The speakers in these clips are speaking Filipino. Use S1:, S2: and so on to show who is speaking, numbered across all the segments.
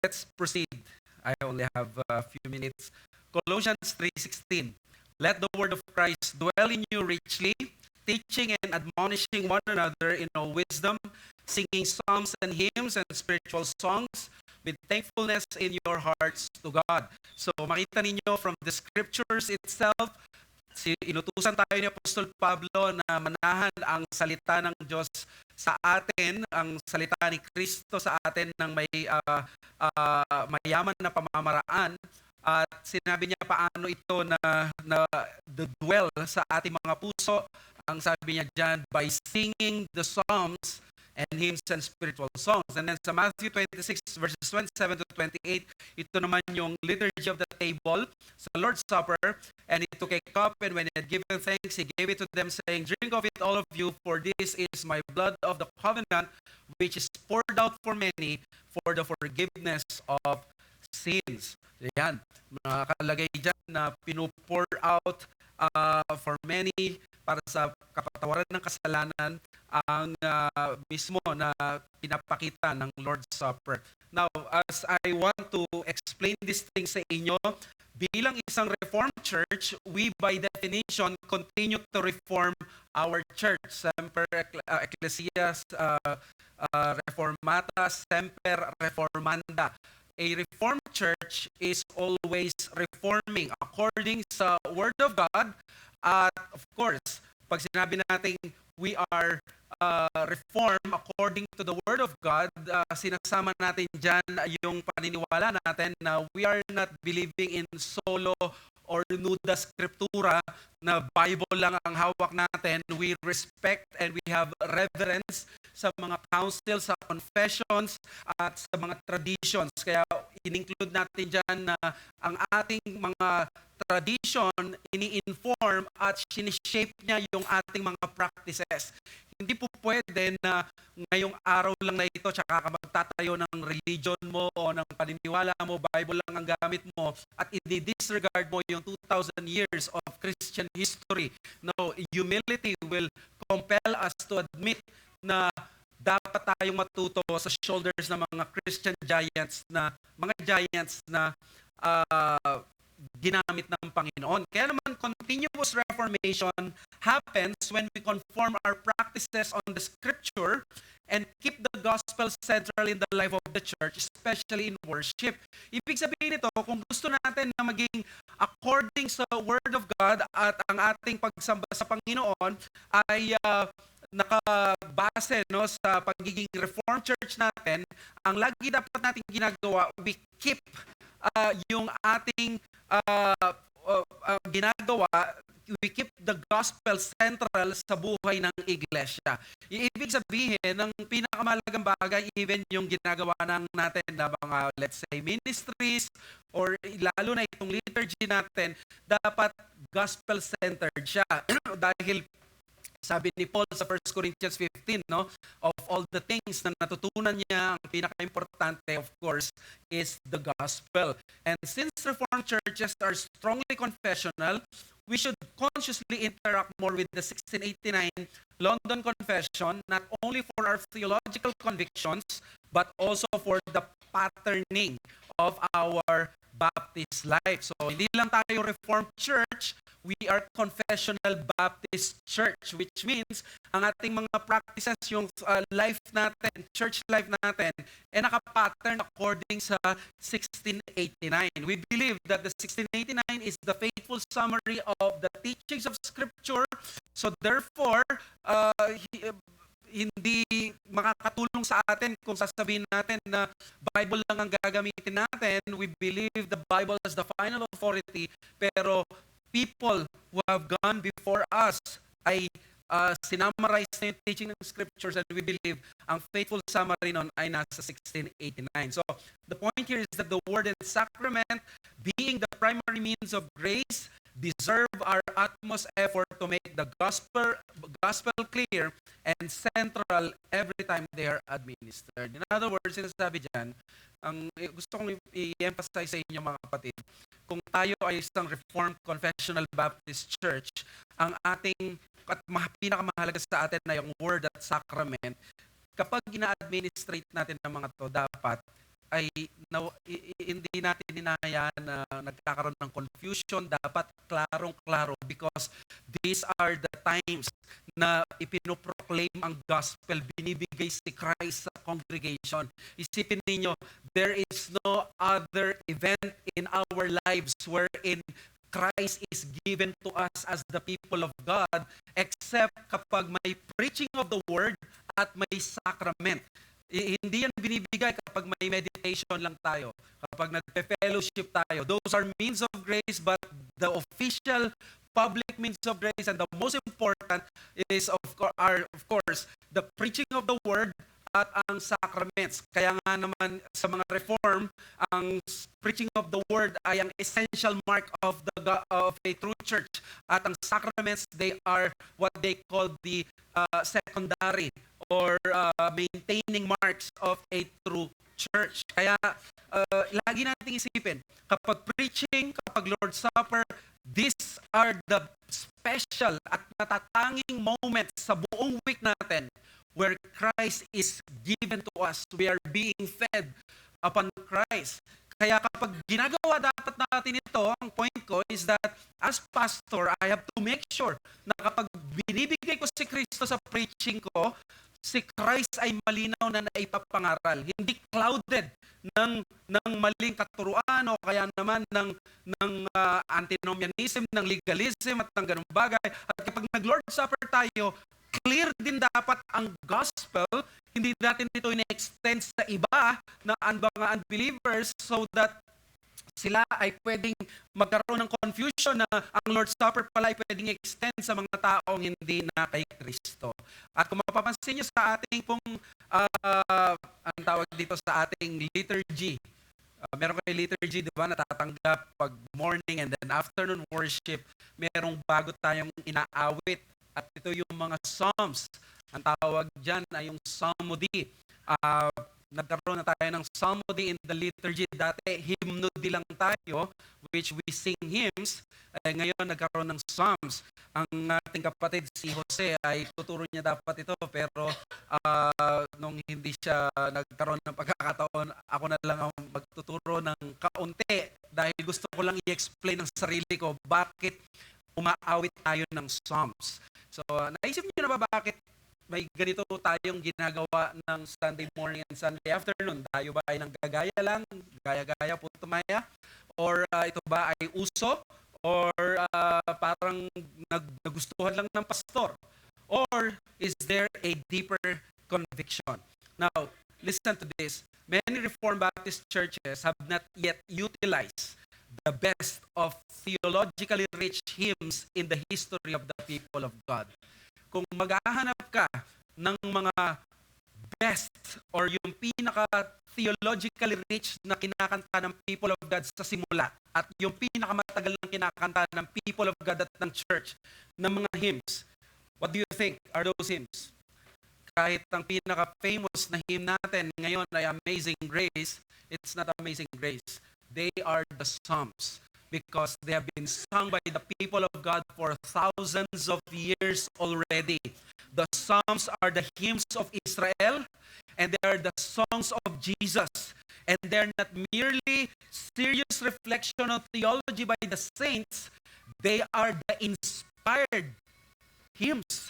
S1: let's proceed. I only have a few minutes. Colossians 3:16. Let the word of Christ dwell in you richly, teaching and admonishing one another in all wisdom, singing psalms and hymns and spiritual songs with thankfulness in your hearts to God. So makita ninyo from the scriptures itself, inutusan tayo ni Apostol Pablo na manahan ang salita ng Diyos sa atin, ang salita ni Kristo sa atin ng may mayaman na pamamaraan. At sinabi niya paano ito na dwell sa ating mga puso. Ang sabi niya dyan, by singing the psalms and hymns and spiritual songs. And then sa Matthew 26 verses 27 to 28, ito naman yung liturgy of the table sa Lord's Supper. And he took a cup, and when he had given thanks, he gave it to them, saying, drink of it all of you, for this is my blood of the covenant, which is poured out for many for the forgiveness of sins. Yan, nakalagay dyan na pinupour out for many para sa kapatawaran ng kasalanan ang mismo na pinapakita ng Lord's Supper. Now, as I want to explain these things sa inyo, bilang isang Reformed church, we by definition continue to reform our church. Semper Ecclesias Reformata, Semper Reformanda. A Reformed church is always reforming according sa Word of God. At of course, pag sinabi natin we are reform according to the Word of God, sinasama natin dyan yung paniniwala natin na we are not believing in solo or nuda scriptura, na Bible lang ang hawak natin. We respect and we have reverence sa mga council, sa confessions, at sa mga traditions. Kaya in-include natin dyan na ang ating mga tradition, ini-inform at sinishape niya yung ating mga practices. Hindi po pwede na ngayong araw lang na ito tsaka ka magtatayo ng religion mo o ng paniniwala mo, Bible lang ang gamit mo, at i-disregard mo yung 2,000 years of Christian history. No, humility will compel us to admit na dapat tayong matuto sa shoulders ng mga Christian giants na ginamit ng Panginoon. Kaya naman, continuous reformation happens when we conform our practices on the scripture and keep the gospel central in the life of the church, especially in worship. Ibig sabihin nito, kung gusto natin na maging according sa Word of God at ang ating pagsamba sa Panginoon ay nakabase sa pagiging Reformed Church natin, ang lagi dapat nating ginagawa, we keep yung ating ginagawa, we keep the gospel central sa buhay ng iglesia. Ibig sabihin, ang pinakamahalagang bagay, even yung ginagawa natin na mga, let's say, ministries, or lalo na itong liturgy natin, dapat gospel-centered siya. Dahil sabi ni Paul sa 1 Corinthians 15, no, of all the things na natutunan niya, ang pinaka-importante, of course, is the gospel. And since Reformed churches are strongly confessional, we should consciously interact more with the 1689 London Confession, not only for our theological convictions, but also for the patterning of our Baptist life. So, hindi lang tayo Reformed Church, we are Confessional Baptist Church, which means ang ating mga practices, yung life natin, church life natin, nakapattern according sa 1689. We believe that the 1689 is the faithful summary of the teachings of Scripture. So therefore, hindi makakatulong sa atin kung sasabihin natin na Bible lang ang gagamitin natin. We believe the Bible as the final authority, pero people who have gone before us ay sinamarize na yung teaching ng scriptures, and we believe ang faithful summary nun ay nasa 1689. So the point here is that the word and sacrament, being the primary means of grace, deserve our utmost effort to make the gospel clear and central every time they are administered. In other words, sinasabi dyan, ang gusto kong i-emphasize sa inyo mga kapatid, kung tayo ay isang Reformed Confessional Baptist Church, ang ating at pinakamahalaga sa atin na yung word at sacrament, kapag gina-administrate natin ng mga to, dapat ay hindi natin hinahayaan na nagkakaroon ng confusion. Dapat klarong-klaro because these are the times na ipinoproclaim ang gospel, binibigay si Christ sa congregation. Isipin ninyo, there is no other event in our lives wherein Christ is given to us as the people of God except kapag may preaching of the word at may sacrament. Hindi yan binibigay kapag may meditation lang tayo, kapag nagpe-fellowship tayo. Those are means of grace, but the official public means of grace and the most important is of course the preaching of the word at ang sacraments. Kaya nga naman sa mga reform, ang preaching of the word ay ang essential mark of a true church. At ang sacraments, they are what they call the secondary or maintaining marks of a true church. Kaya lagi nating isipin, kapag preaching, kapag Lord's Supper, these are the special at natatanging moments sa buong week natin where Christ is given to us. We are being fed upon Christ. Kaya kapag ginagawa dapat natin ito, ang point ko is that as pastor, I have to make sure na kapag binibigay ko si Kristo sa preaching ko, si Christ ay malinaw na naipapangaral. Hindi clouded ng maling katuruan o kaya naman ng antinomianism, ng legalism at ng ganung bagay. At kapag nag-Lord's Supper tayo, clear din dapat ang gospel, hindi natin ito ina-extend sa iba na mga unbelievers so that sila ay pwedeng magkaroon ng confusion na ang Lord's Supper pala ay pwedeng extend sa mga taong hindi na kay Kristo. At kung mapapansin nyo sa ating pong, ang tawag dito sa ating liturgy, meron kayo liturgy, di ba, natatanggap pag morning and then afternoon worship, merong bago tayong inaawit. At ito yung mga psalms. Ang tawag dyan ay yung psalmody. Nagkaroon na tayo ng psalmody in the liturgy. Dati, hymnody lang tayo, which we sing hymns. Ngayon, nagkaroon ng psalms. Ang ating kapatid, si Jose, ay tuturo niya dapat ito. Pero nung hindi siya nagkaroon ng pagkakataon, ako na lang ang magtuturo ng kaunti. Dahil gusto ko lang i-explain ng sarili ko bakit umaawit tayo ng psalms. So, naisip niyo na ba bakit may ganito tayong ginagawa ng Sunday morning and Sunday afternoon? Tayo ba ay nanggagaya lang, gaya-gaya, putumaya? Or ito ba ay uso? Or parang nagustuhan lang ng pastor? Or is there a deeper conviction? Now, listen to this. Many Reformed Baptist churches have not yet utilized the best of theologically rich hymns in the history of the people of God. Kung maghahanap ka ng mga best or yung pinaka-theologically rich na kinakanta ng people of God sa simula at yung pinakamatagal na kinakanta ng people of God at ng church ng mga hymns, what do you think are those hymns? Kahit ang pinaka-famous na hymn natin ngayon ay Amazing Grace, it's not Amazing Grace. They are the Psalms because they have been sung by the people of God for thousands of years already. The Psalms are the hymns of Israel and they are the songs of Jesus. And they're not merely serious reflection of theology by the saints, they are the inspired hymns.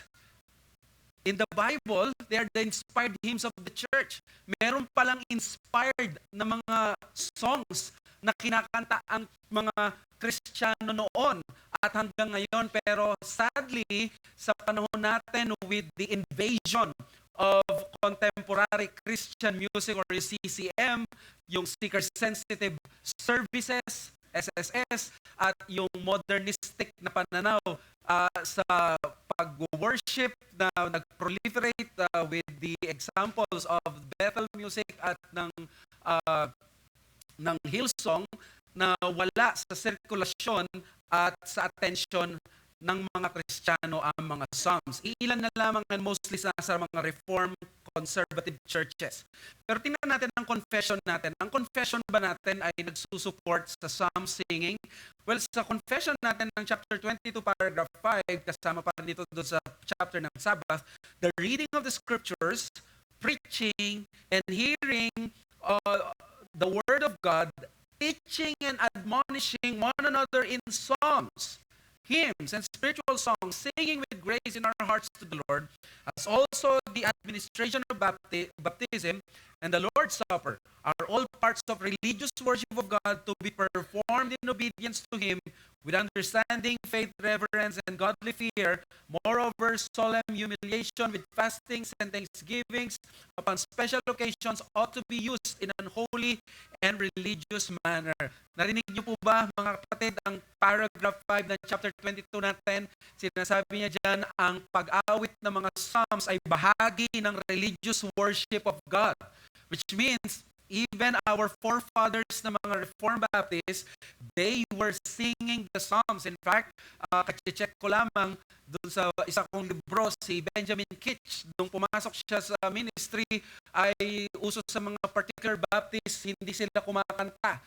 S1: In the Bible, they are the inspired hymns of the church. Meron palang inspired na mga songs na kinakanta ang mga Kristiyano noon at hanggang ngayon. Pero sadly, sa panahon natin with the invasion of contemporary Christian music or CCM, yung seeker-sensitive services, SSS, at yung modernistic na pananaw sa pag-worship na nag-proliferate with the examples of Bethel music at ng Hillsong na wala sa sirkulasyon at sa atensyon ng mga Kristiyano ang mga Psalms. Iilan na lamang and mostly sa mga Reformed conservative churches. Pero tingnan natin ang confession natin. Ang confession ba natin ay nagsusupport sa psalm singing? Well, sa confession natin ng chapter 22, paragraph 5, kasama pa rin dito doon sa chapter ng Sabbath, the reading of the scriptures, preaching, and hearing the Word of God, teaching and admonishing one another in psalms, hymns, and spiritual songs, singing with grace in our hearts to the Lord, as also the administration of baptism and the Lord's Supper are all parts of religious worship of God to be performed in obedience to Him with understanding, faith, reverence, and godly fear. Moreover, solemn humiliation with fastings and thanksgivings upon special occasions ought to be used in an holy and religious manner. Narinig niyo po ba, mga kapatid, ang paragraph 5 ng chapter 22 natin? Sinasabi niya dyan, ang pag-awit ng mga psalms ay bahagi ng religious worship of God. Which means, even our forefathers na mga Reformed Baptists, they were singing the Psalms. In fact, kachecheck ko lamang doon sa isa kong libro, si Benjamin Kitch, nung pumasok siya sa ministry, ay uso sa mga particular Baptists, hindi sila kumakanta.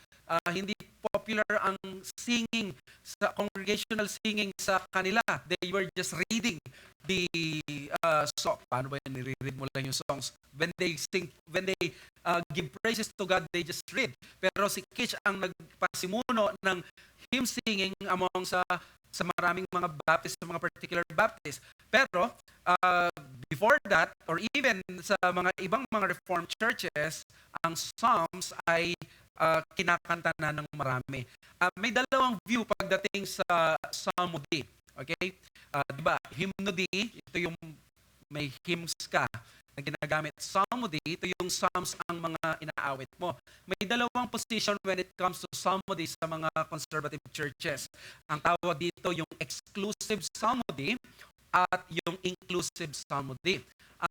S1: Hindi popular ang singing, sa congregational singing sa kanila. They were just reading the song. Paano ba yan? Nire-read mo lang yung songs. When they sing, when they give praises to God, they just read. Pero si Kitch ang nagpasimuno ng hymn singing among sa maraming mga Baptist, sa mga particular Baptist. Pero before that, or even sa mga ibang mga Reformed churches, ang Psalms ay kinakanta na ng marami. May dalawang view pagdating sa psalmody. Okay? Diba, hymnody, ito yung may hymns ka na ginagamit. Psalmody, ito yung psalms ang mga inaawit mo. May dalawang position when it comes to psalmody sa mga conservative churches. Ang tawag dito yung exclusive psalmody at yung inclusive psalmody.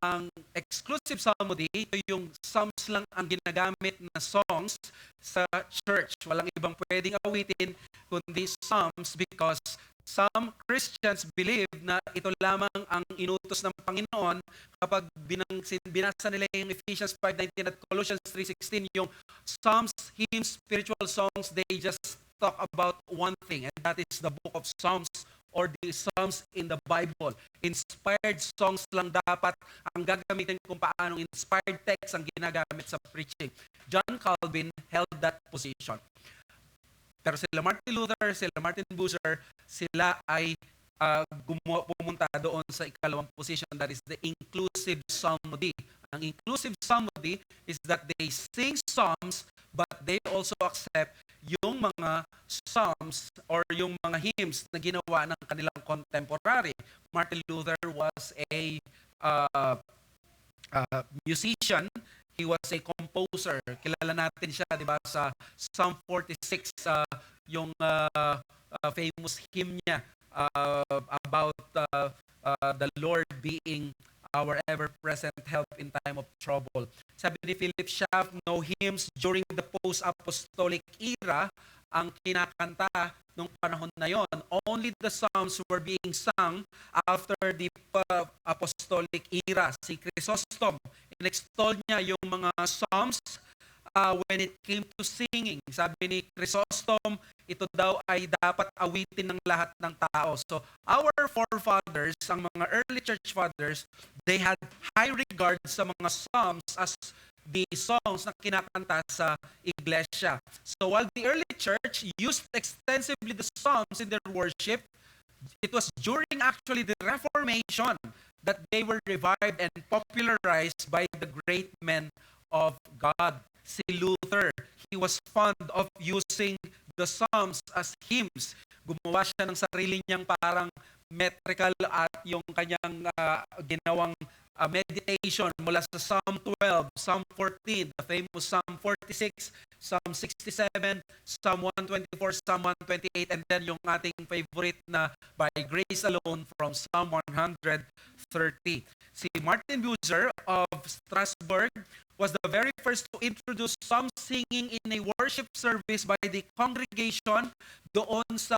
S1: Ang exclusive psalmody, ito yung psalms lang ang ginagamit na songs sa church. Walang ibang pwedeng awitin kundi psalms because some Christians believe na ito lamang ang inutos ng Panginoon kapag binasa nila yung Ephesians 5:19 at Colossians 3:16, yung psalms, hymns, spiritual songs, they just talk about one thing, and that is the book of Psalms or the Psalms in the Bible. Inspired songs lang dapat ang gagamitin kung paanong inspired text ang ginagamit sa preaching. John Calvin held that position. Pero sila Martin Luther, sila Martin Bucer, sila ay pumunta doon sa ikalawang position, that is the inclusive psalmody. Ang inclusive psalmody is that they sing psalms but they also accept yung mga psalms or yung mga hymns na ginawa ng kanilang contemporary. Martin Luther was a musician. He was a composer. Kilala natin siya, di ba, sa Psalm 46, yung famous hymn niya about the Lord being our ever-present help in time of trouble. Sabi ni Philip Schaff, no hymns during the post-apostolic era ang kinakanta nung panahon na yon. Only the Psalms were being sung after the apostolic era. Si Chrysostom, in-extol niya yung mga Psalms when it came to singing. Sabi ni Chrysostom, ito daw ay dapat awitin ng lahat ng tao. So our forefathers, ang mga early church fathers, they had high regard sa mga Psalms as the songs na kinakanta sa iglesia. So while the early church used extensively the Psalms in their worship, it was during actually the Reformation that they were revived and popularized by the great men of God. Si Luther, he was fond of using the Psalms as hymns. Gumawa siya ng sarili niyang parang metrical at yung kanyang ginawang meditation mula sa Psalm 12, Psalm 14, the famous Psalm 46, Psalm 67, Psalm 124, Psalm 128, and then yung ating favorite na by grace alone from Psalm 130. Si Martin Bucer of Strasbourg was the very first to introduce psalm singing in a worship service by the congregation doon sa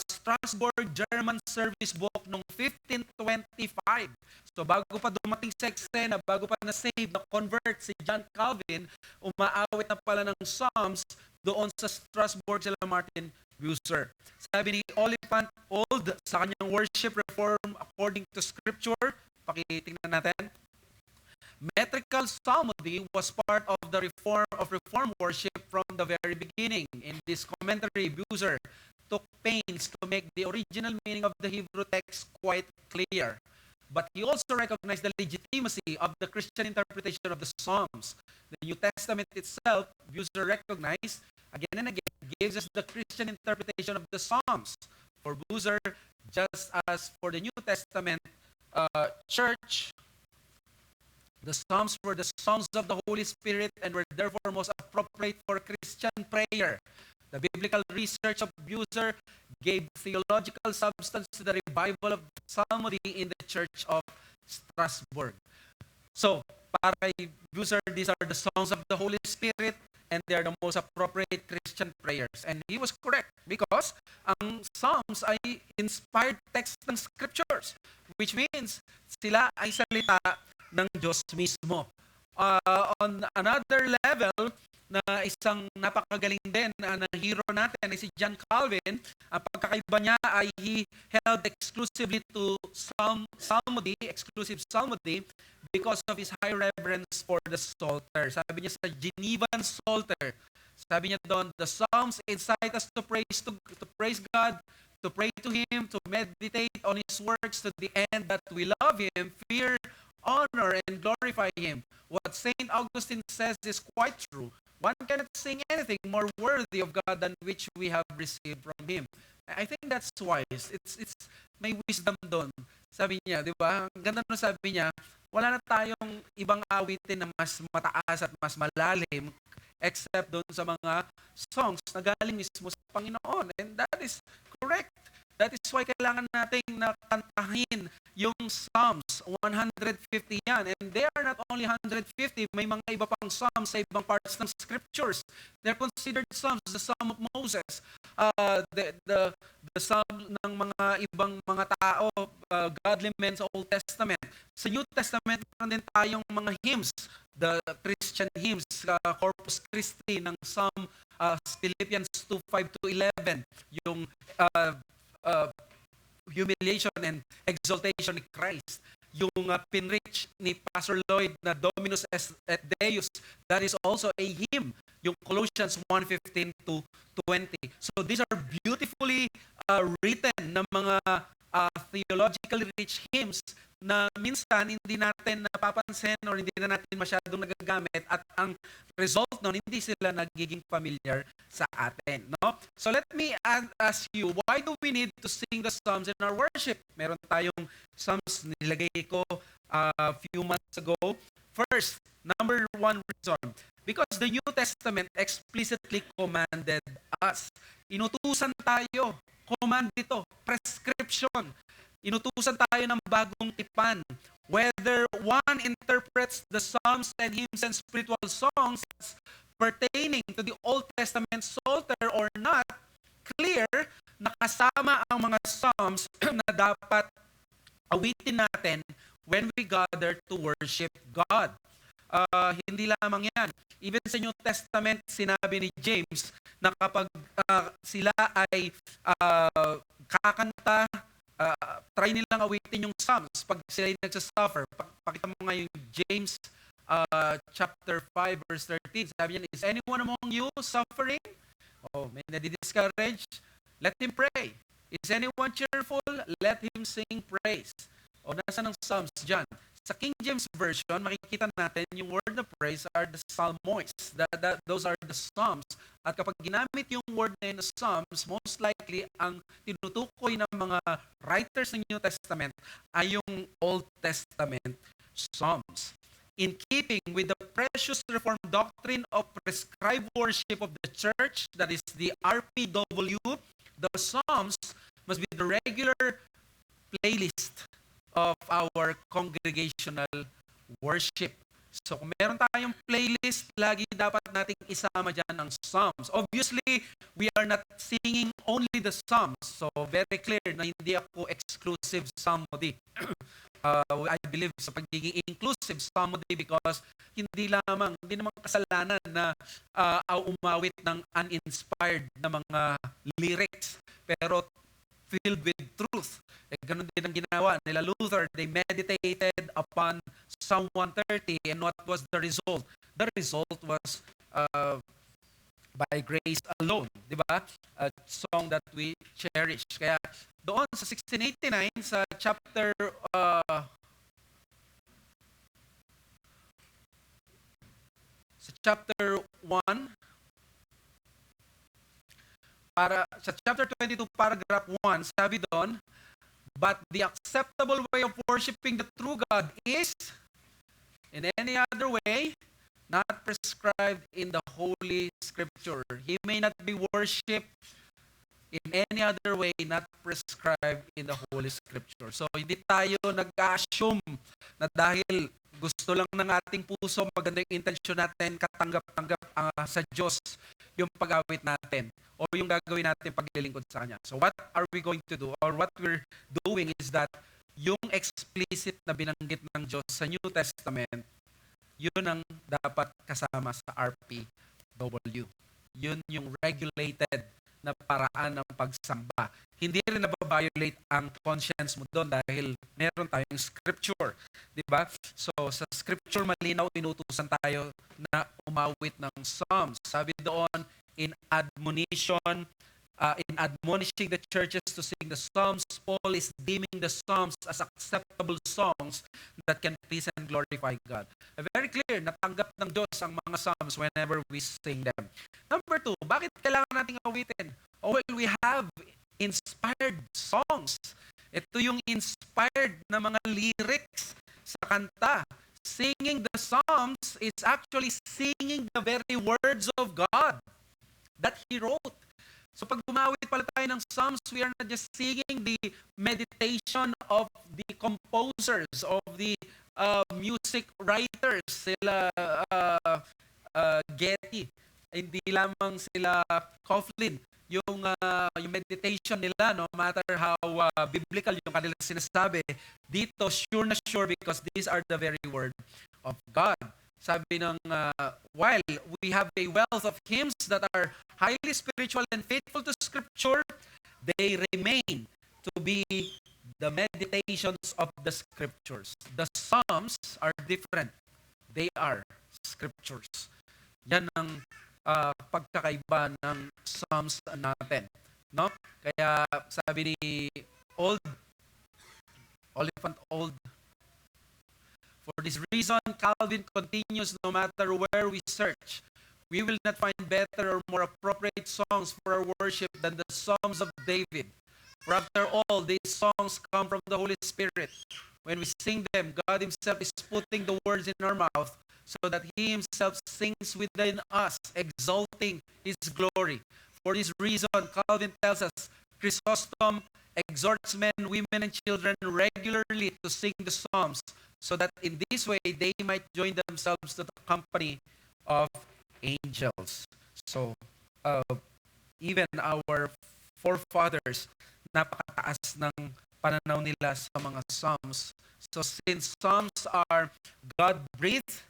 S1: Strasbourg German Service Book noong 1525. So bago pa dumating sa eksena, bago pa na-save, na-convert si John Calvin, umaawit na pala ng psalms doon sa Strasbourg sila Martin Bucer. Sabi ni Oliphant Old sa kanyang worship reform according to scripture, pakitingnan natin. Metrical psalmody was part of the reform worship from the very beginning. In this commentary, Bucer took pains to make the original meaning of the Hebrew text quite clear. But he also recognized the legitimacy of the Christian interpretation of the Psalms. The New Testament itself, Bucer recognized again and again, gives us the Christian interpretation of the Psalms. For Bucer, just as for the New Testament church, the Psalms were the songs of the Holy Spirit and were therefore most appropriate for Christian prayer. The biblical research of Bucer gave theological substance to the revival of psalmody in the Church of Strasbourg. So, para kay Bucer, these are the songs of the Holy Spirit and they are the most appropriate Christian prayers. And he was correct because ang Psalms ay inspired text ng Scriptures, which means sila ay salita ng Diyos mismo. On another level, na isang napakagaling din na hero natin ay si John Calvin. Ang pagkakaiba niya ay he held exclusively to exclusive psalmody because of his high reverence for the Psalter. Sabi niya sa Genevan Psalter, sabi niya doon, the Psalms incite us to praise God, to pray to Him, to meditate on His works to the end that we love Him, fear, honor, and glorify Him. What St. Augustine says is quite true. One cannot sing anything more worthy of God than which we have received from Him. I think that's wise. It's may wisdom doon. Sabi niya, di ba? Ang ganda nung sabi niya, wala na tayong ibang awitin na mas mataas at mas malalim except doon sa mga songs na galing mismo sa Panginoon. And that is correct. That is why kailangan nating nakantahin yung Psalms, 150 yan. And they are not only 150, may mga iba pang Psalms sa ibang parts ng Scriptures. They're considered Psalms, the Psalm of Moses, the Psalm ng mga ibang mga tao, godly men sa Old Testament. Sa New Testament, meron din tayong mga hymns, the Christian hymns, Corpus Christi ng Psalm, Philippians 2:5-11, yung humiliation and exaltation ni Christ. Yung pinrich ni Pastor Lloyd na Dominus et Deus, that is also a hymn. Yung Colossians 1:15-20. So these are beautifully written na mga theologically rich hymns na minsan hindi natin napapansin or hindi na natin masyadong nagagamit at ang result nun, hindi sila nagiging familiar sa atin. No? So let me ask you, why do we need to sing the Psalms in our worship? Meron tayong Psalms nilagay ko a few months ago. First, number one reason, because the New Testament explicitly commanded us. Inutusan tayo, command ito, prescription. Inutusan tayo ng bagong tipan. Whether one interprets the Psalms and hymns and spiritual songs pertaining to the Old Testament Psalter or not, clear na kasama ang mga Psalms na dapat awitin natin when we gather to worship God. Hindi lamang yan. Even sa New Testament, sinabi ni James na kapag sila ay kakanta, try nilang awitin yung Psalms pag sila ay nagsasuffer. Pakita mo nga yung James chapter 5 verse 13. Sabi niya, is anyone among you suffering? May nadi-discourage? Let him pray. Is anyone cheerful? Let him sing praise. Nasa ng Psalms dyan? Sa King James Version, makikita natin yung word na praise are the psalmois. Those are the Psalms. At kapag ginamit yung word na yun na Psalms, most likely ang tinutukoy ng mga writers ng New Testament ay yung Old Testament Psalms. In keeping with the precious Reformed doctrine of prescribed worship of the church, that is the RPW, the Psalms must be the regular playlist of our congregational worship. So kung meron tayong playlist, lagi dapat nating isama dyan ang Psalms. Obviously, we are not singing only the Psalms. So very clear na hindi ako exclusive psalmody. I believe sa pagiging inclusive psalmody because hindi naman kasalanan na umawit ng uninspired na mga lyrics. Pero filled with truth. Ganun din ang ginawa nila Luther. They meditated upon Psalm 130, and what was the result? The result was by grace alone, di ba? A song that we cherish. Kaya doon sa 1689, sa chapter 1, sa chapter 22, paragraph 1, sabi doon, but the acceptable way of worshiping the true God is, in any other way, not prescribed in the Holy Scripture. He may not be worshipped in any other way not prescribed in the Holy Scripture. So, hindi tayo nag-assume na dahil gusto lang ng ating puso, maganda yung intensyon natin, katanggap-tanggap sa Diyos yung pag-awit natin o yung gagawin natin paglilingkod sa Kanya. So, what are we going to do? Or what we're doing is that yung explicit na binanggit ng Diyos sa New Testament, yun ang dapat kasama sa RPW. Yun yung regulated na paraan ng pagsamba. Hindi rin nababiolate ang conscience mo doon dahil meron tayong scripture. Diba? So, sa scripture malinaw, inutusan tayo na umawit ng psalms. Sabi doon, in admonishing the churches to sing the psalms, Paul is deeming the psalms as acceptable songs that can please and glorify God. Very clear, natanggap ng Diyos ang mga psalms whenever we sing them. Number 2, bakit kailangan nating awitin? Oh, well, we have inspired songs. Ito yung inspired na mga lyrics sa kanta. Singing the psalms is actually singing the very words of God that He wrote. So pag gumawit pala tayo ng psalms, we are not just singing the meditation of the composers, of the music writers, sila Getty, hindi lamang sila Coughlin, yung meditation nila, no matter how biblical yung kanilang sinasabi, dito sure because these are the very word of God. Sabi ng, while we have a wealth of hymns that are highly spiritual and faithful to Scripture, they remain to be the meditations of the Scriptures. The Psalms are different. They are Scriptures. Yan ang pagkakaiba ng Psalms natin. No? Kaya sabi ni Oliphant Old, for this reason, Calvin continues, no matter where we search, we will not find better or more appropriate songs for our worship than the Psalms of David. For after all, these songs come from the Holy Spirit. When we sing them, God Himself is putting the words in our mouth so that He Himself sings within us, exalting His glory. For this reason, Calvin tells us, Chrysostom exhorts men, women, and children regularly to sing the Psalms, so that in this way they might join themselves to the company of angels. So, even our forefathers, napakataas ng pananaw nila sa mga Psalms. So, since Psalms are God-breathed,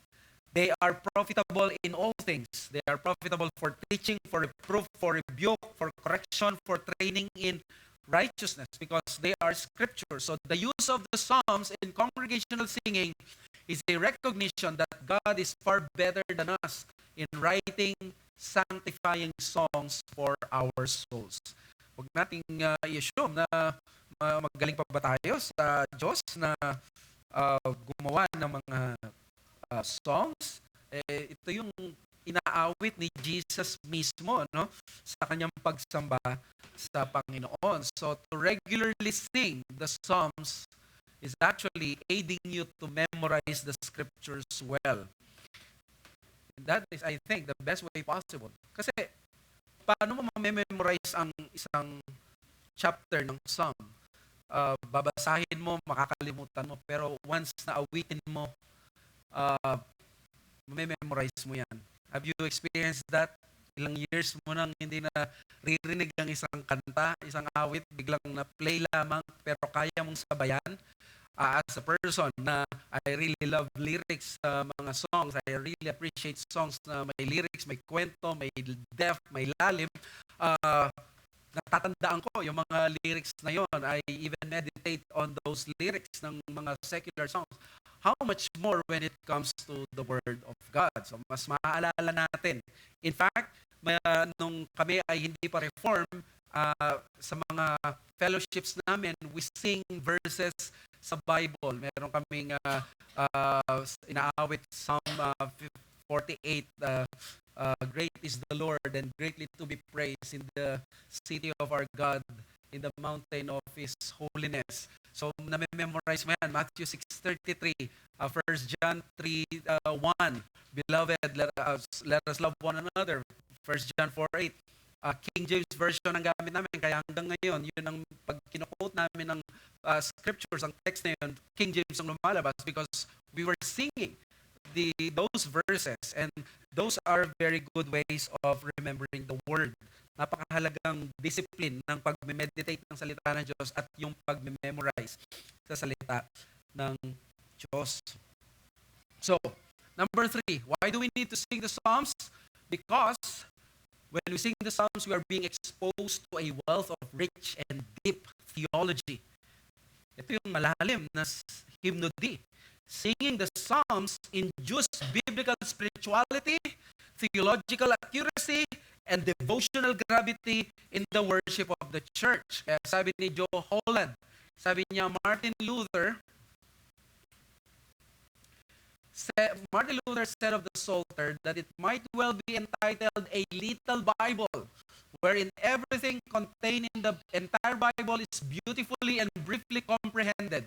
S1: they are profitable in all things. They are profitable for teaching, for reproof, for rebuke, for correction, for training in righteousness, because they are scripture. So the use of the Psalms in congregational singing is a recognition that God is far better than us in writing sanctifying songs for our souls. Huwag nating i-assume na magaling pa ba tayo sa Diyos na gumawa ng mga songs. Ito yung inaawit ni Jesus mismo, no, sa kanyang pagsamba sa Panginoon. So to regularly sing the Psalms is actually aiding you to memorize the scriptures well. And that is, I think, the best way possible. Kasi paano mo ma-memorize ang isang chapter ng Psalm? Babasahin mo, makakalimutan mo, pero once na awitin mo, ma-memorize mo yan. Have you experienced that? Ilang years mo nang hindi na ririnig ang isang kanta, isang awit, biglang na-play lamang, pero kaya mong sabayan. As a person na I really love lyrics sa mga songs, I really appreciate songs na may lyrics, may kwento, may depth, may lalim. natatandaan ko yung mga lyrics na yon. I even meditate on those lyrics ng mga secular songs. How much more when it comes to the Word of God? So mas maaalala natin. In fact, nung kami ay hindi pa reform, sa mga fellowships namin, we sing verses sa Bible. Meron kaming inaawit Psalm 48, great is the Lord and greatly to be praised in the city of our God, in the mountain of His holiness. So, na-memorize mo yan. Matthew 6:33, 1 John 3:1, Beloved, let us love one another. 1 John 4:8, King James Version ang gamit namin. Kaya hanggang ngayon, yun ang pag kino-quote namin ng scriptures, ang text na yun, King James ang lumalabas because we were singing those verses, and those are very good ways of remembering the Word. Napakahalagang discipline ng pag-meditate ng salita ng Diyos at yung pag-memorize sa salita ng Diyos. So, number 3, why do we need to sing the Psalms? Because when we sing the Psalms, we are being exposed to a wealth of rich and deep theology. Ito yung malalim na hymno D. Singing the Psalms induce biblical spirituality, theological accuracy, and devotional gravity in the worship of the church. Kaya sabi ni Joe Holland, sabi niya, Martin Luther said of the Psalter that it might well be entitled a little Bible, wherein everything contained in the entire Bible is beautifully and briefly comprehended.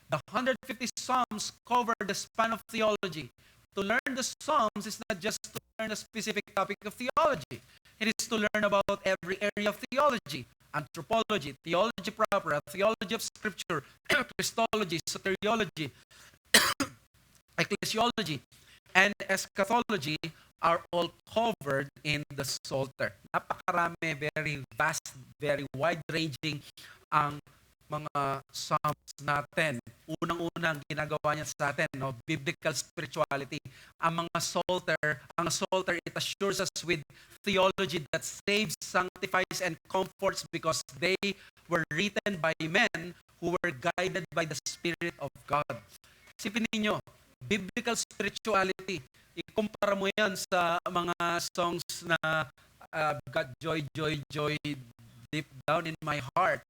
S1: The 150 Psalms cover the span of theology. To learn the Psalms is not just to learn a specific topic of theology. It is to learn about every area of theology: anthropology, theology proper, theology of scripture, Christology, soteriology, ecclesiology, and eschatology are all covered in the Psalter. Napakarami, very vast, very wide-ranging ang mga Psalms natin. Unang-unang ginagawa niya sa atin, no? Biblical spirituality. Ang Psalter, it assures us with theology that saves, sanctifies, and comforts because they were written by men who were guided by the Spirit of God. Isipin ninyo, biblical spirituality, ikumpara mo yan sa mga songs na got joy, joy, joy deep down in my heart.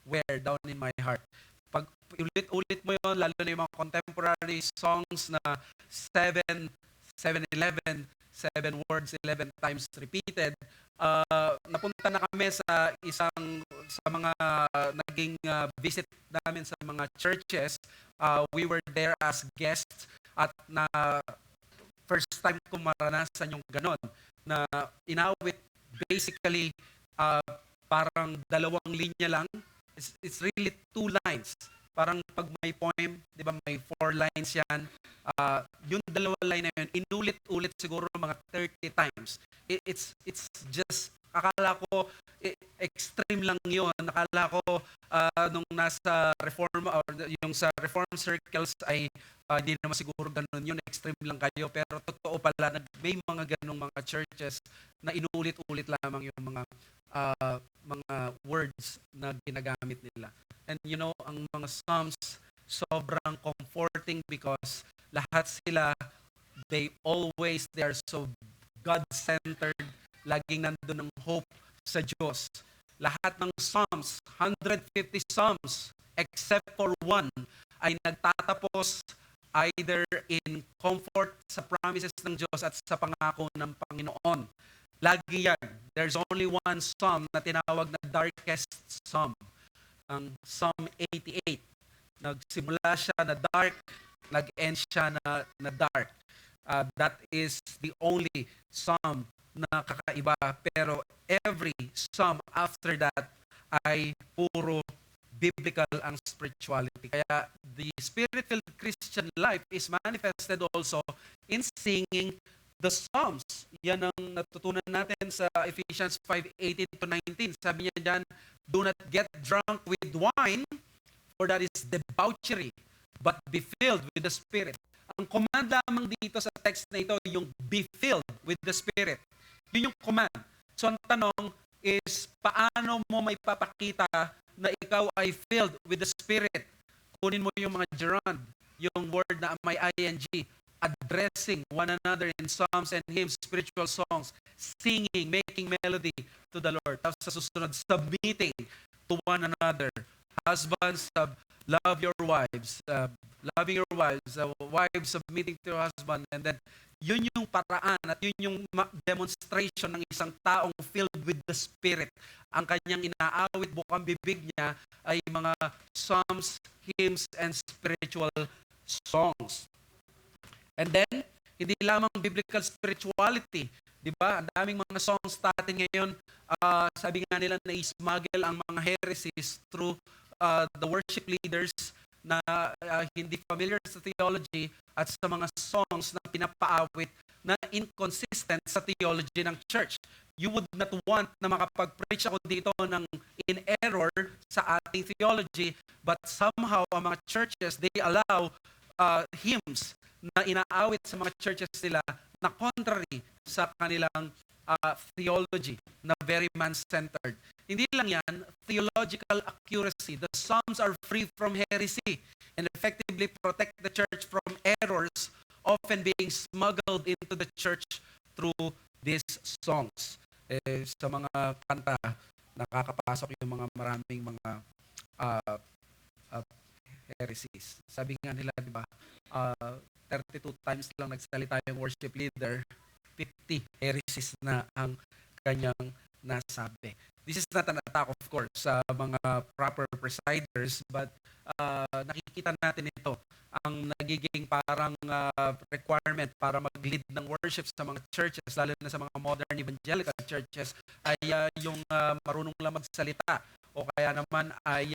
S1: Where down in my heart. Pag ulit-ulit mo yon, lalo na yung mga contemporary songs na 7-11, 7 words, 11 times repeated, napunta na kami sa mga naging visit namin sa mga churches. We were there as guests at na first time ko maranasan yung ganon na inawit basically parang 2 linya lang. It's really 2 lines. Parang pag may poem, di ba may 4 lines yan. Yung 2 line na yun, inulit-ulit siguro mga 30 times. It's just, akala ko, extreme lang yun. Akala ko, nung nasa reform, or yung sa reform circles ay hindi naman siguro ganun yun, extreme lang kayo. Pero totoo pala, may mga ganung mga churches na inulit-ulit lamang yung mga words na ginagamit nila. And you know, ang mga Psalms sobrang comforting because lahat sila, they are so God-centered, laging nandun ang hope sa Diyos. Lahat ng Psalms, 150 Psalms, except for one, ay nagtatapos either in comfort sa promises ng Diyos at sa pangako ng Panginoon. Lagi yan. There's only one psalm na tinawag na darkest psalm. Ang Psalm 88. Nagsimula siya na dark, nag-end siya na dark. That is the only psalm na kakaiba. Pero every psalm after that ay puro biblical ang spirituality. Kaya the spirit-filled Christian life is manifested also in singing the Psalms. Yan ang natutunan natin sa Ephesians 5:18-19. Sabi niya dyan, do not get drunk with wine, for that is debauchery, but be filled with the Spirit. Ang command lamang dito sa text na ito, yung be filled with the Spirit. Yun yung command. So ang tanong, is paano mo may papakita na ikaw ay filled with the Spirit. Kunin mo yung mga gerund, yung word na may ing, addressing one another in psalms and hymns, spiritual songs, singing, making melody to the Lord. Tapos sa susunod, submitting to one another. Husbands, love your wives. Loving your wives. Wives submitting to your husband. And then, yun yung paraan at yun yung demonstration ng isang taong filled with the Spirit. Ang kanyang inaawit, bukang bibig niya ay mga psalms, hymns, and spiritual songs. And then, hindi lamang biblical spirituality. Di ba? Ang daming mga songs natin ngayon, sabi nga nila na ismuggle ang mga heresies through the worship leaders na hindi familiar sa theology at sa mga songs na pinapaawit na inconsistent sa theology ng church. You would not want na makapag-preach ako dito ng in error sa ating theology, but somehow ang mga churches, they allow hymns na inaawit sa mga churches nila na contrary sa kanilang theology na very man-centered. Hindi lang yan, theological accuracy. The Psalms are free from heresy and effectively protect the church from errors often being smuggled into the church through these songs. Sa mga kanta, nakakapasok yung mga maraming mga heresies. Sabi nga nila, di ba, 32 times lang nagsalita yung worship leader, 50 heresies na ang kanyang nasabi. This is not an attack, of course, sa mga proper presiders, but nakikita natin ito, ang nagiging parang requirement para mag-lead ng worship sa mga churches, lalo na sa mga modern evangelical churches, ay yung marunong lang magsalita o kaya naman ay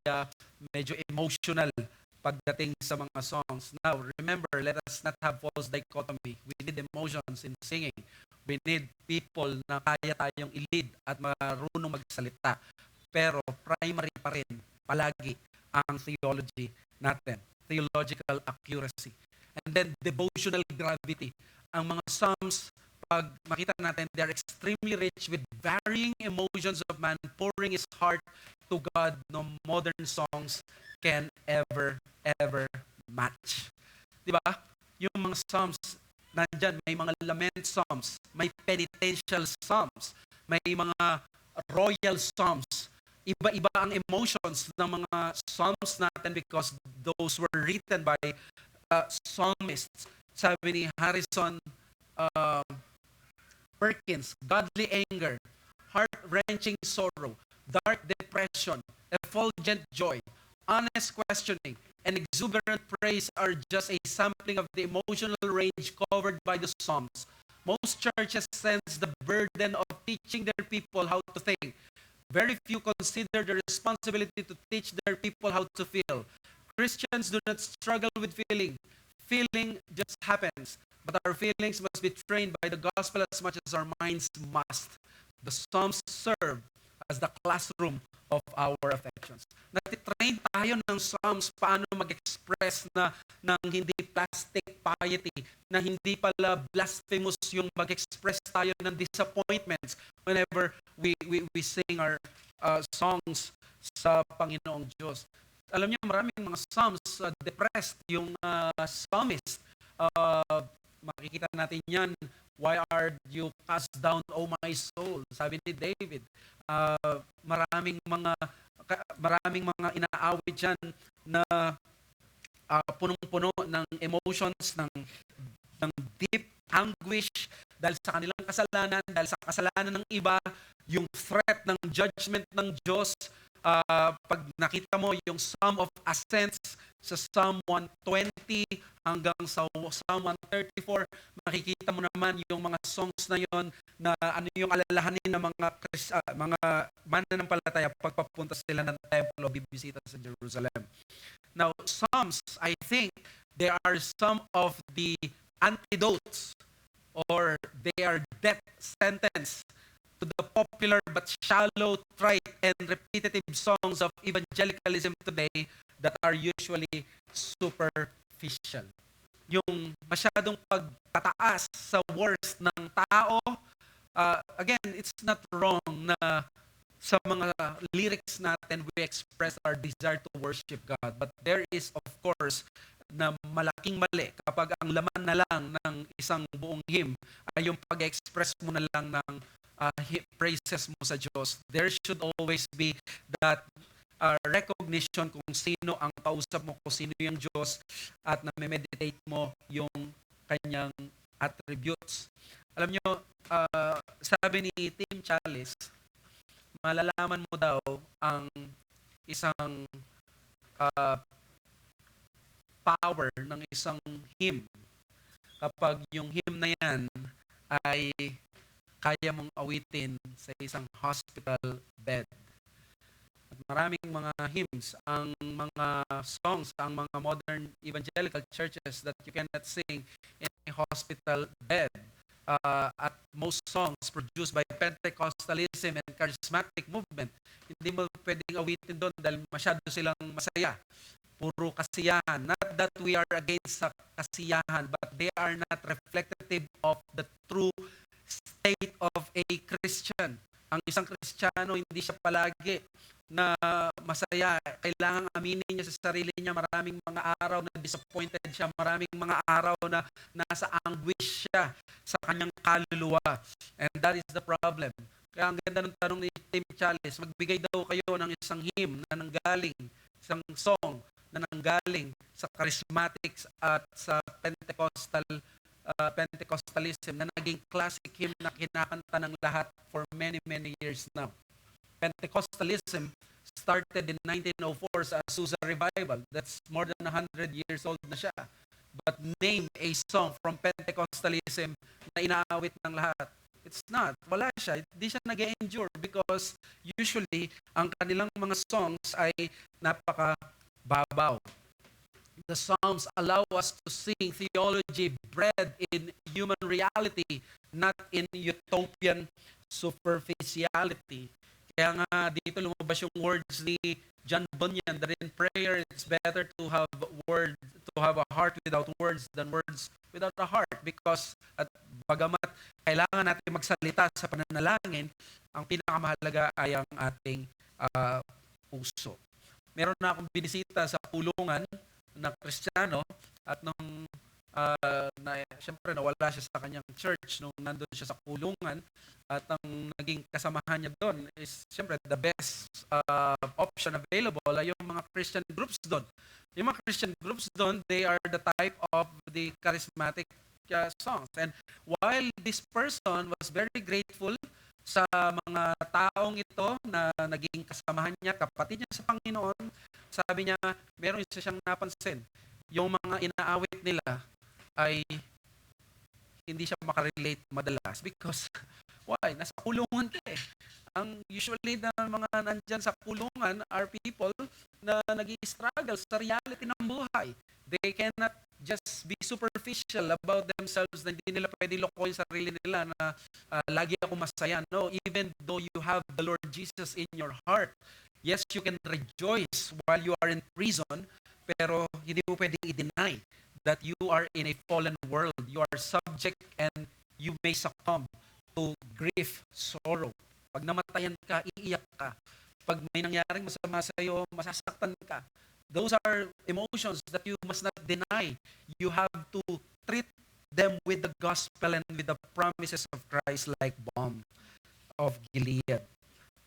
S1: medyo emotional pagdating sa mga songs. Now, remember, let us not have false dichotomy. We need emotions in singing. We need people na kaya tayong i-lead at marunong magsalita. Pero primary pa rin palagi ang theology natin. Theological accuracy. And then devotional gravity. Ang mga psalms, pag makita natin, they are extremely rich with varying emotions of man pouring his heart to God. No modern songs can ever match. Di ba? Yung mga psalms, nandyan, may mga lament psalms, may penitential psalms, may mga royal psalms. Iba-iba ang emotions ng mga psalms natin because those were written by psalmists. Sabi ni Harrison Perkins, godly anger, heart-wrenching sorrow, dark depression, effulgent joy, honest questioning, and exuberant praise are just a sampling of the emotional range covered by the Psalms. Most churches sense the burden of teaching their people how to think. Very few consider the responsibility to teach their people how to feel. Christians do not struggle with feeling. Feeling just happens. But our feelings must be trained by the gospel as much as our minds must. The Psalms serve as the classroom of our affections. Natitrain tayo ng Psalms paano mag-express na ng hindi plastic piety, na hindi pala blasphemous yung mag-express tayo ng disappointments whenever we sing our songs sa Panginoong Diyos. Alam niyo, maraming mga Psalms depressed yung psalmist. Makikita natin yan, why are you cast down, O my soul? Sabi ni David. Maraming mga inaawit dyan na punong-puno ng emotions, ng deep anguish dahil sa kanilang kasalanan, dahil sa kasalanan ng iba, yung threat ng judgment ng Diyos. Pag nakita mo yung Psalm of Ascents sa Psalm 120 hanggang sa Psalm 134, makikita mo naman yung mga songs na yon na ano yung alalahanin ng mga mananampalataya pagpapunta sila ng templo, bibisita sa Jerusalem. Now, Psalms, I think, they are some of the antidotes or they are death sentence to the popular but shallow, trite, and repetitive songs of evangelicalism today that are usually superficial. Yung masyadong pagtataas sa worst ng tao, again, it's not wrong na sa mga lyrics natin, we express our desire to worship God. But there is, of course, na malaking mali kapag ang laman na lang ng isang buong hymn ay yung pag-express mo na lang ng praises mo sa Diyos. There should always be that recognition kung sino ang kausap mo, kung sino yung Diyos, at na-meditate mo yung kanyang attributes. Alam nyo, sabi ni Tim Challies, malalaman mo daw ang isang power ng isang hymn kapag yung hymn na yan ay kaya mong awitin sa isang hospital bed. At maraming mga hymns, ang mga songs, ang mga modern evangelical churches that you cannot sing in a hospital bed. At most songs produced by Pentecostalism and charismatic movement, hindi mo pwedeng awitin doon dahil masyado silang masaya. Puro kasiyahan. Not that we are against sa kasiyahan, but they are not reflective of the true state of a Christian. Ang isang Kristiyano, hindi siya palagi na masaya. Kailangan aminin niya sa sarili niya, maraming mga araw na disappointed siya, maraming mga araw na nasa anguish siya sa kanyang kaluluwa. And that is the problem. Kaya ang ganda ng tanong ni Tim Challies, magbigay daw kayo ng isang hymn na nanggaling, isang song na nanggaling sa charismatics at sa Pentecostalism na naging classic hymn na kinakanta ng lahat for many, many years now. Pentecostalism started in 1904 sa Azusa Revival. That's more than 100 years old na siya. But name a song from Pentecostalism na inaawit ng lahat. It's not. Wala siya. Hindi siya nag-endure because usually ang kanilang mga songs ay napaka-babaw. The Psalms allow us to sing theology bred in human reality, not in utopian superficiality. Kaya nga dito lumabas yung words ni John Bunyan that in prayer it's better to have a heart without words than words without a heart, because at bagamat kailangan natin magsalita sa pananalangin, ang pinakamahalaga ay ang ating puso. Meron na akong binisita sa kulungan na Kristiyano at nung siyempre nawala siya sa kanyang church nung nandun siya sa kulungan, at ang naging kasamahan niya doon is siyempre the best option available ay yung mga Christian groups doon. Yung mga Christian groups doon, they are the type of the charismatic songs. And while this person was very grateful sa mga taong ito na naging kasamahan niya, kapatid niya sa Panginoon, sabi niya, meron isa siyang napansin. Yung mga inaawit nila ay hindi siya makarelate madalas because why? Nasa kulungan ka eh. Ang usually na mga nandyan sa kulungan are people na nag-i-struggle sa reality ng buhay. They cannot just be superficial about themselves na hindi nila pwede lokohin sa sarili nila na lagi ako masaya. No, even though you have the Lord Jesus in your heart, yes, you can rejoice while you are in prison, pero hindi mo pwedeng i-deny that you are in a fallen world. You are subject and you may succumb to grief, sorrow. Pag namatayan ka, iiyak ka. Pag may nangyaring masama sa iyo, masasaktan ka. Those are emotions that you must not deny. You have to treat them with the gospel and with the promises of Christ like balm of Gilead.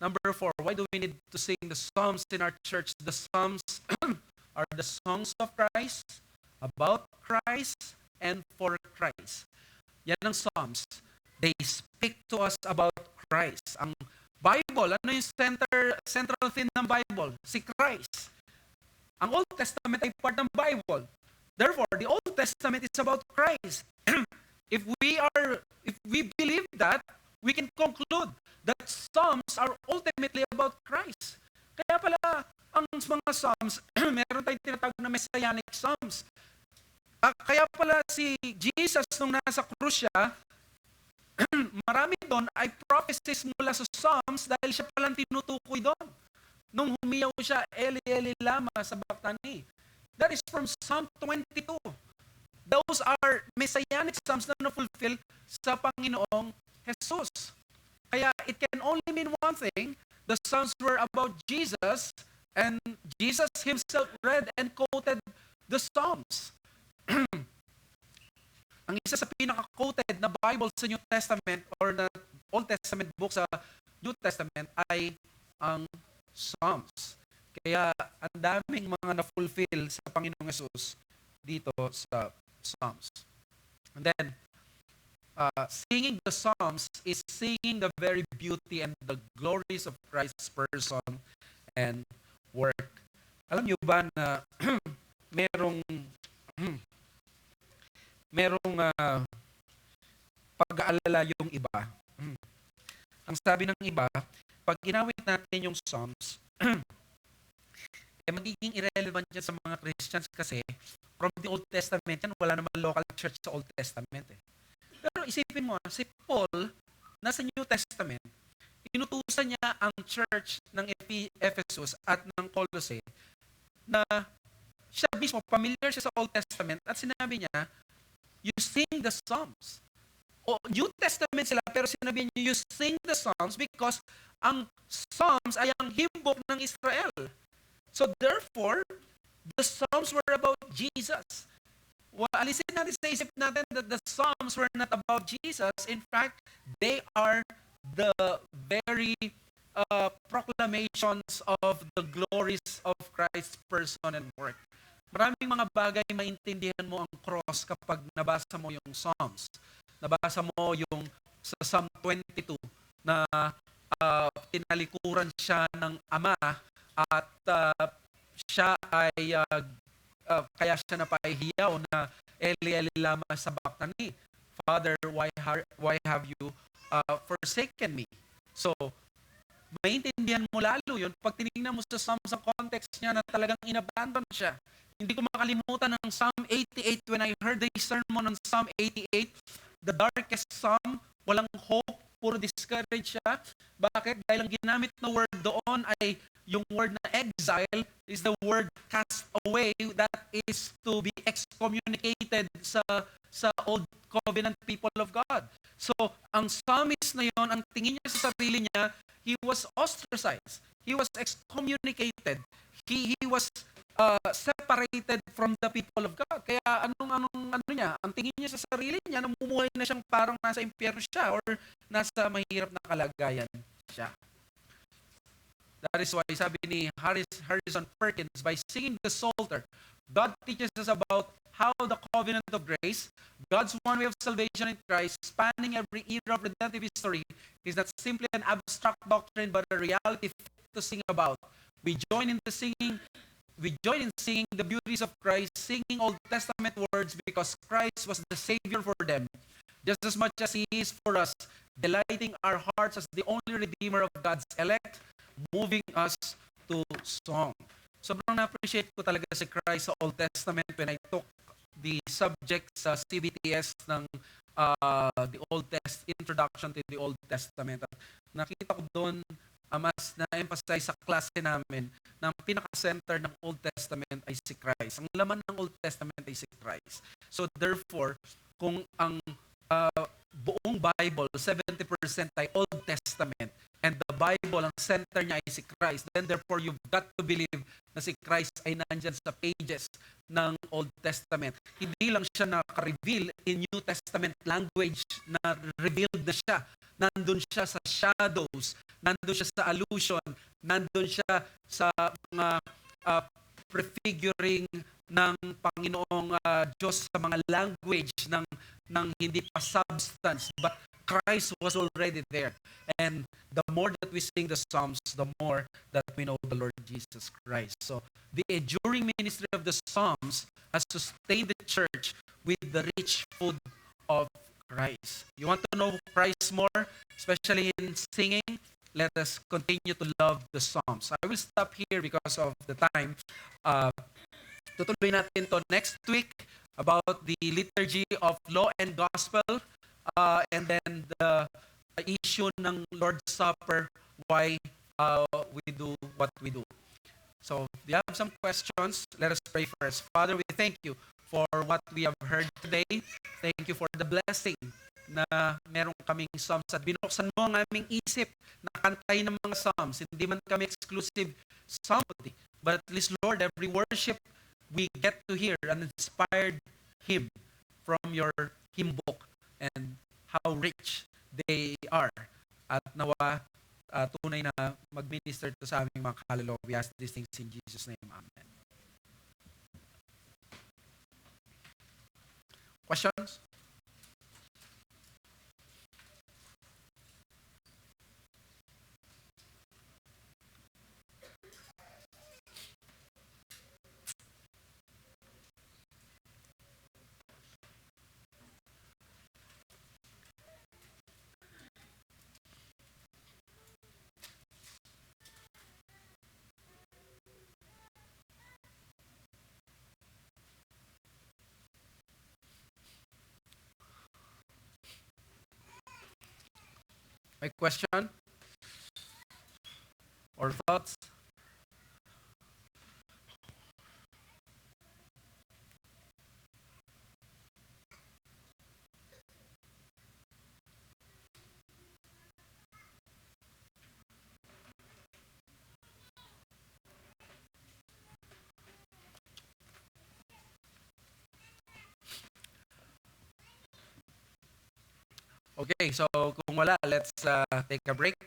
S1: Number 4, why do we need to sing the Psalms in our church? The Psalms are the songs of Christ, about Christ, and for Christ. Yan ang Psalms. They speak to us about Christ. Ang Bible, ano yung central theme ng Bible? Si Christ. Ang Old Testament ay part ng Bible. Therefore, the Old Testament is about Christ. If we believe that, we can conclude that Psalms are ultimately about Christ. Kaya pala, ang mga Psalms, meron tayong tinatawag na Messianic Psalms. Kaya pala si Jesus nung nasa krus siya, marami doon ay prophecies mula sa Psalms dahil siya palang tinutukoy doon. Nung humiyaw siya, Eli, Eli, lama sabachthani. That is from Psalm 22. Those are Messianic Psalms na na-fulfill sa Panginoong Jesus. Kaya it can only mean one thing. The Psalms were about Jesus, and Jesus himself read and quoted the Psalms. Ang isa sa pinaka-quoted na Bible sa New Testament or na Old Testament book sa New Testament ay ang Psalms. Kaya ang daming mga na-fulfill sa Panginoong Yesus dito sa Psalms. And then, singing the Psalms is singing the very beauty and the glories of Christ's person and work. Alam niyo ba na merong pag-aalala yung iba. Ang sabi ng iba, pag ginawit natin yung Psalms, magiging irrelevant yan sa mga Christians kasi from the Old Testament yan, wala naman local church sa Old Testament eh. Pero isipin mo, si Paul, nasa New Testament, inutusan niya ang church ng Ephesus at ng Colossae na siya mismo, familiar siya sa Old Testament at sinabi niya, you sing the Psalms. O New Testament sila, pero sinabi niya, you sing the Psalms because ang Psalms ay ang hymn book ng Israel. So therefore, the Psalms were about Jesus. Alisin natin sa isip natin that the Psalms were not about Jesus. In fact, they are the very proclamations of the glories of Christ's person and work. Maraming mga bagay maintindihan mo ang cross kapag nabasa mo yung Psalms. Nabasa mo yung sa Psalm 22 na tinalikuran siya ng Ama at siya ay kaya siya napahiyaw na Eli Eli lama sabachthani, Father, why have you forsaken me? So, maintindihan mo lalo yun pag tinignan mo sa Psalms sa context niya na talagang inabandon siya. Hindi ko makalimutan ng Psalm 88 when I heard the sermon on Psalm 88, the darkest psalm, walang hope, puro discourage siya. Bakit? Dahil ang ginamit na word doon ay yung word na exile is the word cast away that is to be excommunicated sa Old Covenant people of God. So, ang psalmist na yon, ang tingin niya sa sarili niya, he was ostracized. He was excommunicated. He was separated from the people of God. Kaya ano niya, ang tingin niya sa sarili niya, namumuhay na siyang parang nasa impyerno siya or nasa mahirap na kalagayan siya. That is why sabi ni Harrison Perkins, by singing the Psalter, God teaches us about how the covenant of grace, God's one way of salvation in Christ, spanning every era of redemptive history, is not simply an abstract doctrine but a reality to sing about. We join in singing the beauties of Christ, singing Old Testament words because Christ was the Savior for them, just as much as He is for us, delighting our hearts as the only Redeemer of God's elect, moving us to song. Sobrang na-appreciate ko talaga si Christ sa Old Testament when I took the subject sa CBTS ng the Old Introduction to the Old Testament. At nakita ko doon mas na-emphasize sa klase namin na ang pinaka-center ng Old Testament ay si Christ. Ang laman ng Old Testament ay si Christ. So therefore, kung ang buong Bible, 70% ay Old Testament, and the Bible, ang center niya ay si Christ, then therefore you've got to believe na si Christ ay nandyan sa pages ng Old Testament. Hindi lang siya naka-reveal in New Testament language na revealed na siya. Nandun siya sa shadows, nandun siya sa allusion, nandun siya sa mga prefiguring ng Panginoong Diyos sa mga language ng hindi pa substance, but Christ was already there. And the more that we sing the Psalms, the more that we know the Lord Jesus Christ. So the enduring ministry of the Psalms has sustained the church with the rich food of Christ. You want to know Christ more, especially in singing? Let us continue to love the Psalms. I will stop here because of the time. Tutuloy natin to next week about the liturgy of law and gospel, and then the issue ng Lord's Supper, why we do what we do. So, if you have some questions, let us pray first. Father, we thank you for what we have heard today. Thank you for the blessing na meron kaming Psalms at binuksan mo ang aming isip na kantay ng mga Psalms. Hindi man kami exclusive somebody, but at least Lord, every worship we get to hear an inspired hymn from your hymn book and how rich they are. At nawa tunay na mag-minister to sa aming mga kaluluwa. We ask these things in Jesus' name. Amen. Questions? May question or thoughts? Okay, so kung wala, let's take a break.